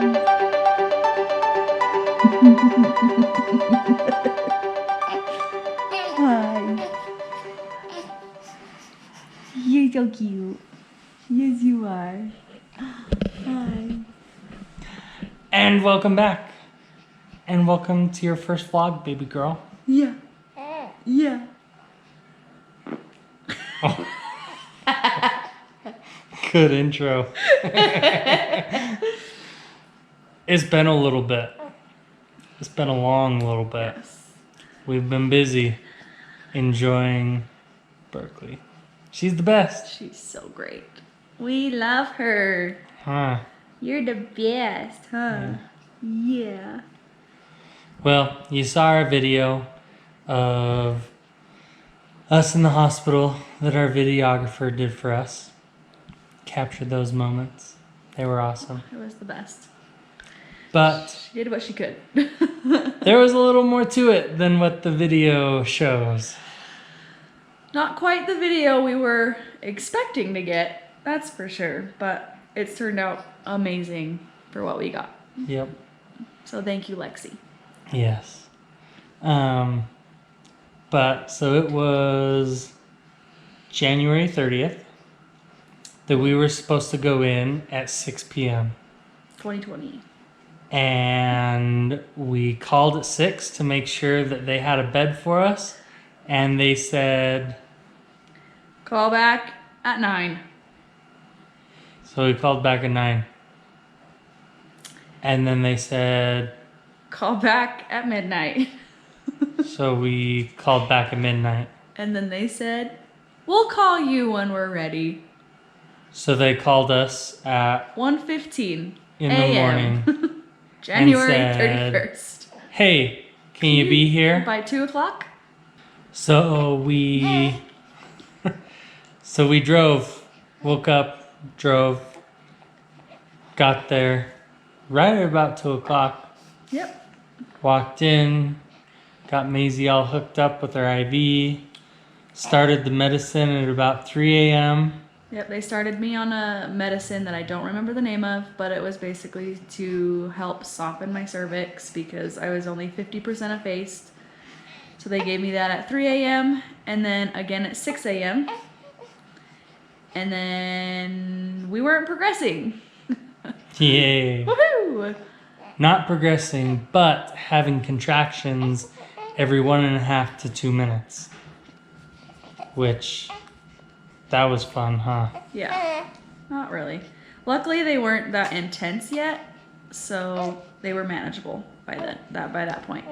Hi. You're so cute. Yes, you are. Hi. And welcome back. And welcome to your first vlog, baby girl. Yeah. Yeah. Oh. Good intro. It's been a little bit. It's been a long little bit. Yes. We've been busy enjoying Berkeley. She's the best. She's so great. We love her. Huh. You're the best, huh? Yeah. Well, you saw our video of us in the hospital that our videographer did for us. Captured those moments. They were awesome. It was the best. But She did what she could. there was a little more to it than what the video shows. Not quite the video we were expecting to get, that's for sure. But it's turned out amazing for what we got. Yep. So thank you, Lexi. Yes. But so it was January 30th that we were supposed to go in at 6 p.m. 2020. And we called at 6 to make sure that they had a bed for us. And they said... Call back at 9. So we called back at 9. And then they said... Call back at midnight. So we called back at midnight. And then they said, we'll call you when we're ready. So they called us at 1:15 in the morning. January said, 31st. Hey, can you be here? By 2 o'clock? So we drove, woke up, drove, got there right at about 2 o'clock. Yep. Walked in, got Maisie all hooked up with her IV, started the medicine at about 3 a.m. Yep, they started me on a medicine that I don't remember the name of, but it was basically to help soften my cervix because I was only 50% effaced. So they gave me that at 3 a.m. and then again at 6 a.m. And then we weren't progressing. Yay. Woohoo! Not progressing, but having contractions every 1.5 to 2 minutes. Which... that was fun, huh? Yeah, not really. Luckily, they weren't that intense yet, so they were manageable by that point.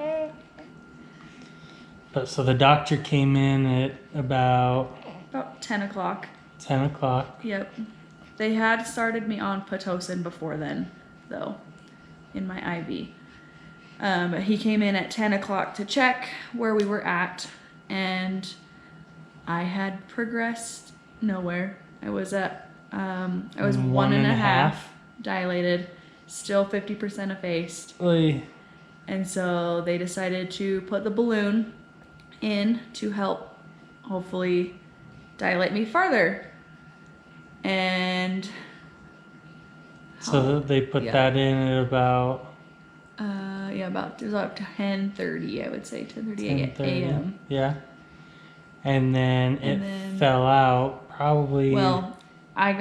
But so the doctor came in at about 10 o'clock. 10 o'clock. Yep. They had started me on Pitocin before then, though, in my IV. He came in at 10 o'clock to check where we were at, and I had progressed nowhere. I was at, I was 1.5 dilated, still 50% effaced. Oy. And so they decided to put the balloon in to help hopefully dilate me farther. And so they put that in at about it was about 10:30, I would say 10:30 a.m. Yeah. And then it fell out probably. Well, I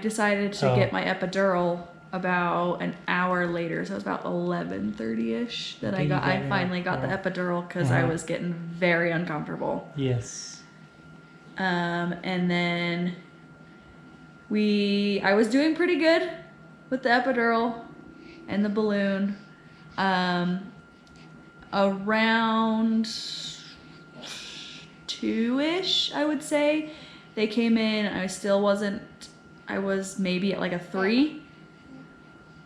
decided to get my epidural about an hour later, so it was about 11:30ish that I finally got the epidural because I was getting very uncomfortable. Yes. And then I was doing pretty good with the epidural and the balloon. Around 2-ish, I would say. They came in, I was maybe at like a 3.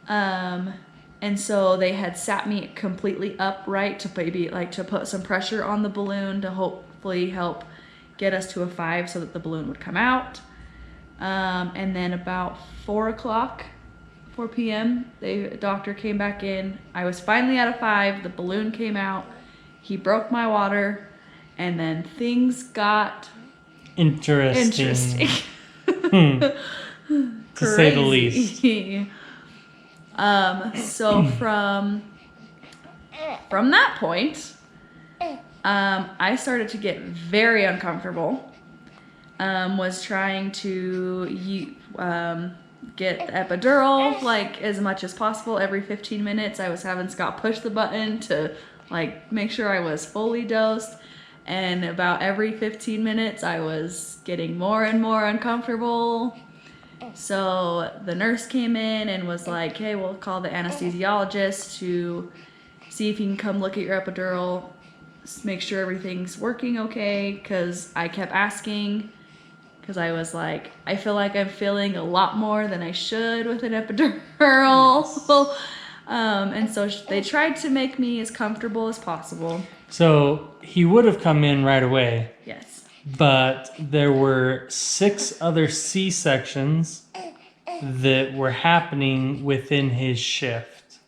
And so they had sat me completely upright to put some pressure on the balloon to hopefully help get us to a 5 so that the balloon would come out. And then about 4 p.m., the doctor came back in. I was finally at a 5, the balloon came out, he broke my water, and then things got interesting. To say the least. So from that point, I started to get very uncomfortable. Was trying to get the epidural like as much as possible every 15 minutes. I was having Scott push the button to like make sure I was fully dosed, and about every 15 minutes I was getting more and more uncomfortable. So the nurse came in and was like, hey, we'll call the anesthesiologist to see if he can come look at your epidural, make sure everything's working okay, because I kept asking, because I was like, I feel like I'm feeling a lot more than I should with an epidural. And so they tried to make me as comfortable as possible. So he would have come in right away. Yes. But there were 6 other C-sections that were happening within his shift.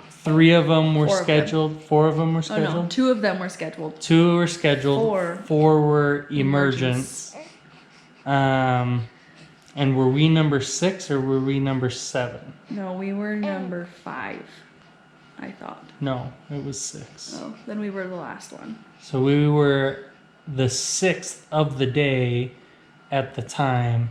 3 of them were scheduled. 4 of them were scheduled. Oh no, 2 of them were scheduled. 2 were scheduled. 4 were emergents. And were we number 6 or were we number 7? No, we were number 5, I thought. No, it was 6. Oh, then we were the last one. So we were the 6th of the day at the time.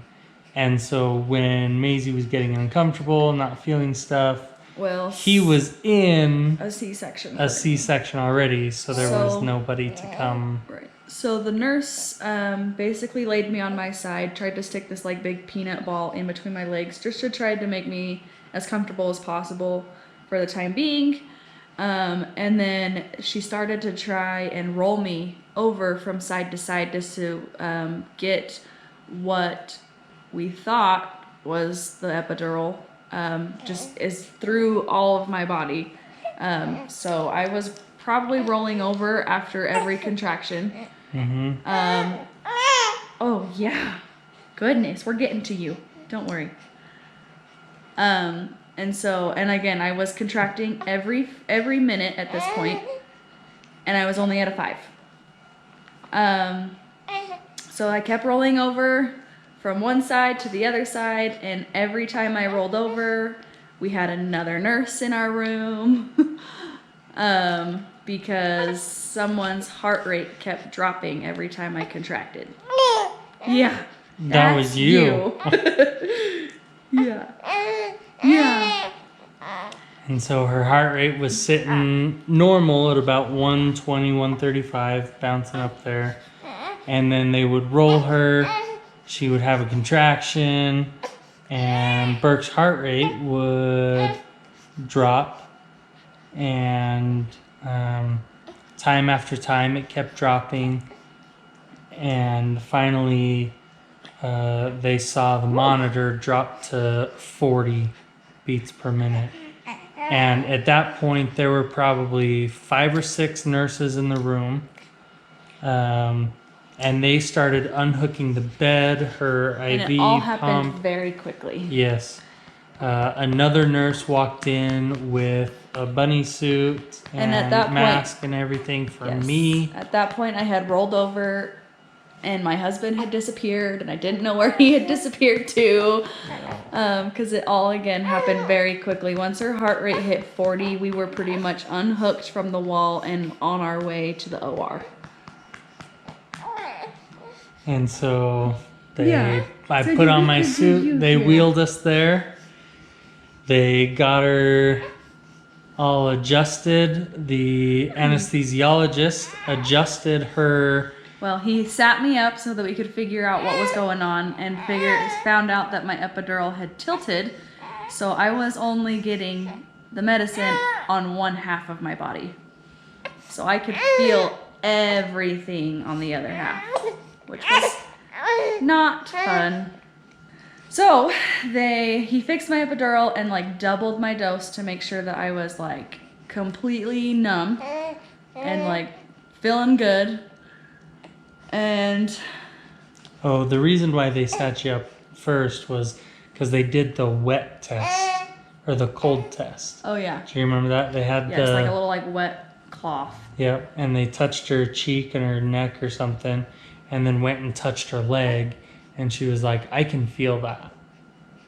And so when Maisie was getting uncomfortable, not feeling stuff, well, he was in a C-section. A C-section already, so there was nobody to come. Right. So the nurse basically laid me on my side, tried to stick this like big peanut ball in between my legs, just to try to make me as comfortable as possible for the time being. And then she started to try and roll me over from side to side just to get what we thought was the epidural, just is through all of my body. So I was probably rolling over after every contraction. Mm-hmm. Oh yeah, goodness, we're getting to you. Don't worry. And again, I was contracting every minute at this point, and I was only at a 5. So I kept rolling over from one side to the other side, and every time I rolled over, we had another nurse in our room. Because someone's heart rate kept dropping every time I contracted. Yeah. That was you. Yeah. Yeah. And so her heart rate was sitting normal at about 120, 135, bouncing up there. And then they would roll her. She would have a contraction. And Burke's heart rate would drop. And time after time it kept dropping, and finally they saw the monitor drop to 40 beats per minute. And at that point there were probably 5 or 6 nurses in the room, and they started unhooking the bed, her IV and it all pump. happened very quickly. Yes. Another nurse walked in with a bunny suit and at that mask point, and everything for yes, me. At that point, I had rolled over, and my husband had disappeared, and I didn't know where he had disappeared to, because it all again happened very quickly. Once her heart rate hit 40, we were pretty much unhooked from the wall and on our way to the OR. And so I So put on my suit. They wheeled us there. They got her all adjusted. The anesthesiologist adjusted her. Well, he sat me up so that we could figure out what was going on, and found out that my epidural had tilted, so I was only getting the medicine on one half of my body. So I could feel everything on the other half, which was not fun. So he fixed my epidural and like doubled my dose to make sure that I was like completely numb and like feeling good. And the reason why they sat you up first was because they did the wet test or the cold test. oh yeah, Do you remember that? They had it's like a little like wet cloth. Yep, and they touched her cheek and her neck or something, and then went and touched her leg, and she was like, I can feel that.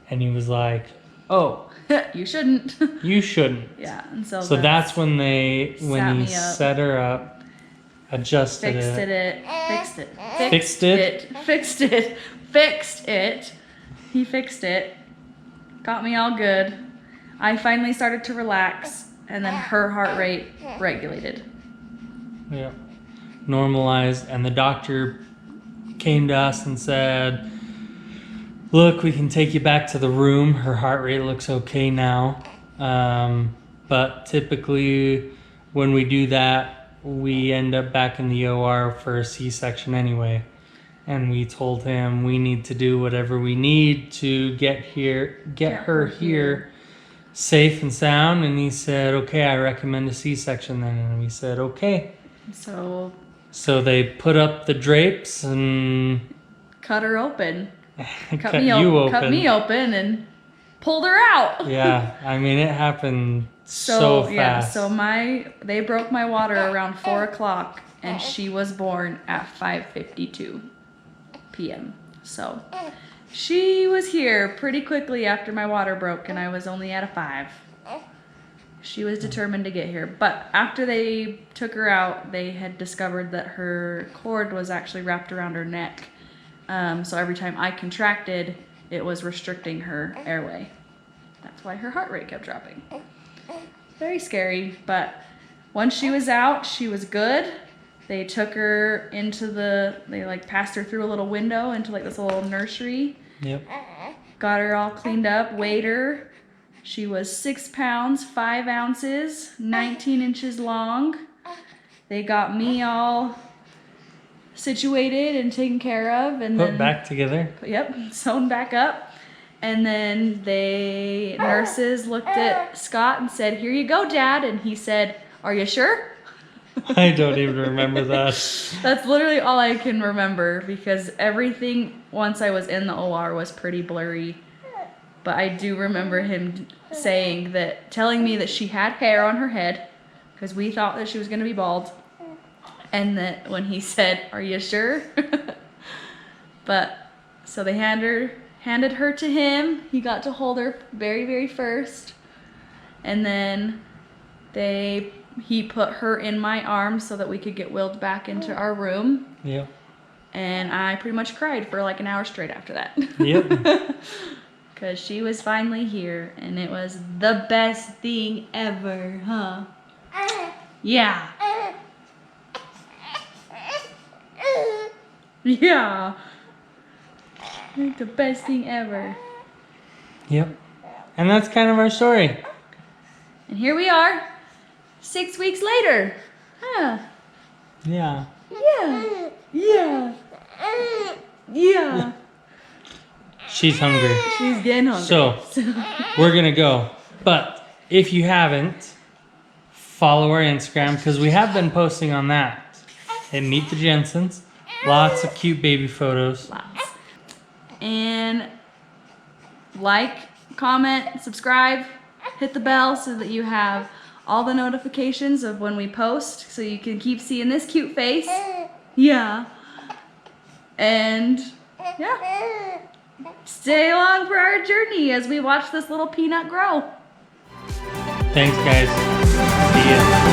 And he was like, oh, You shouldn't. you shouldn't. Yeah, and so That's when he Sat me up. set her up, adjusted fixed it. He fixed it. Got me all good. I finally started to relax, and then her heart rate regulated. Yeah. Normalized, and the doctor came to us and said, look, we can take you back to the room. Her heart rate looks okay now. But typically when we do that, we end up back in the OR for a C-section anyway. And we told him we need to do whatever we need to get her here safe and sound. And he said, okay, I recommend a C-section then. And we said, okay. So they put up the drapes and cut her open. cut me open and pulled her out. Yeah, I mean, it happened so fast. Yeah, so they broke my water around 4 o'clock, and she was born at 5:52 p.m. So she was here pretty quickly after my water broke, and I was only at a 5. She was determined to get here. But after they took her out, they had discovered that her cord was actually wrapped around her neck. So every time I contracted, it was restricting her airway. That's why her heart rate kept dropping. Very scary, but once she was out, she was good. They took her into they like passed her through a little window into like this little nursery. Yep. Got her all cleaned up, weighed her. She was 6 pounds, 5 ounces, 19 inches long. They got me all situated and taken care of, and put then back together. Yep, sewn back up. And then nurses looked at Scott and said, "Here you go, Dad." And he said, "Are you sure?" I don't even remember that. That's literally all I can remember, because everything once I was in the OR was pretty blurry. But I do remember him telling me that she had hair on her head, because we thought that she was going to be bald. And that when he said, "Are you sure?" But so they handed her to him. He got to hold her very, very first. And then he put her in my arms so that we could get wheeled back into our room. Yep. And I pretty much cried for like an hour straight after that. Yep. Because she was finally here, and it was the best thing ever, huh? Yeah. Yeah. It's the best thing ever. Yep. And that's kind of our story. And here we are, 6 weeks later. Huh. Yeah. Yeah. Yeah. Yeah. She's hungry. She's getting hungry. So, we're going to go. But if you haven't, follow our Instagram, because we have been posting on that. And Meet the Jensens. Lots of cute baby photos. Lots. And like, comment, subscribe, hit the bell so that you have all the notifications of when we post, so you can keep seeing this cute face. Yeah. And yeah. Stay along for our journey as we watch this little peanut grow. Thanks, guys. See ya.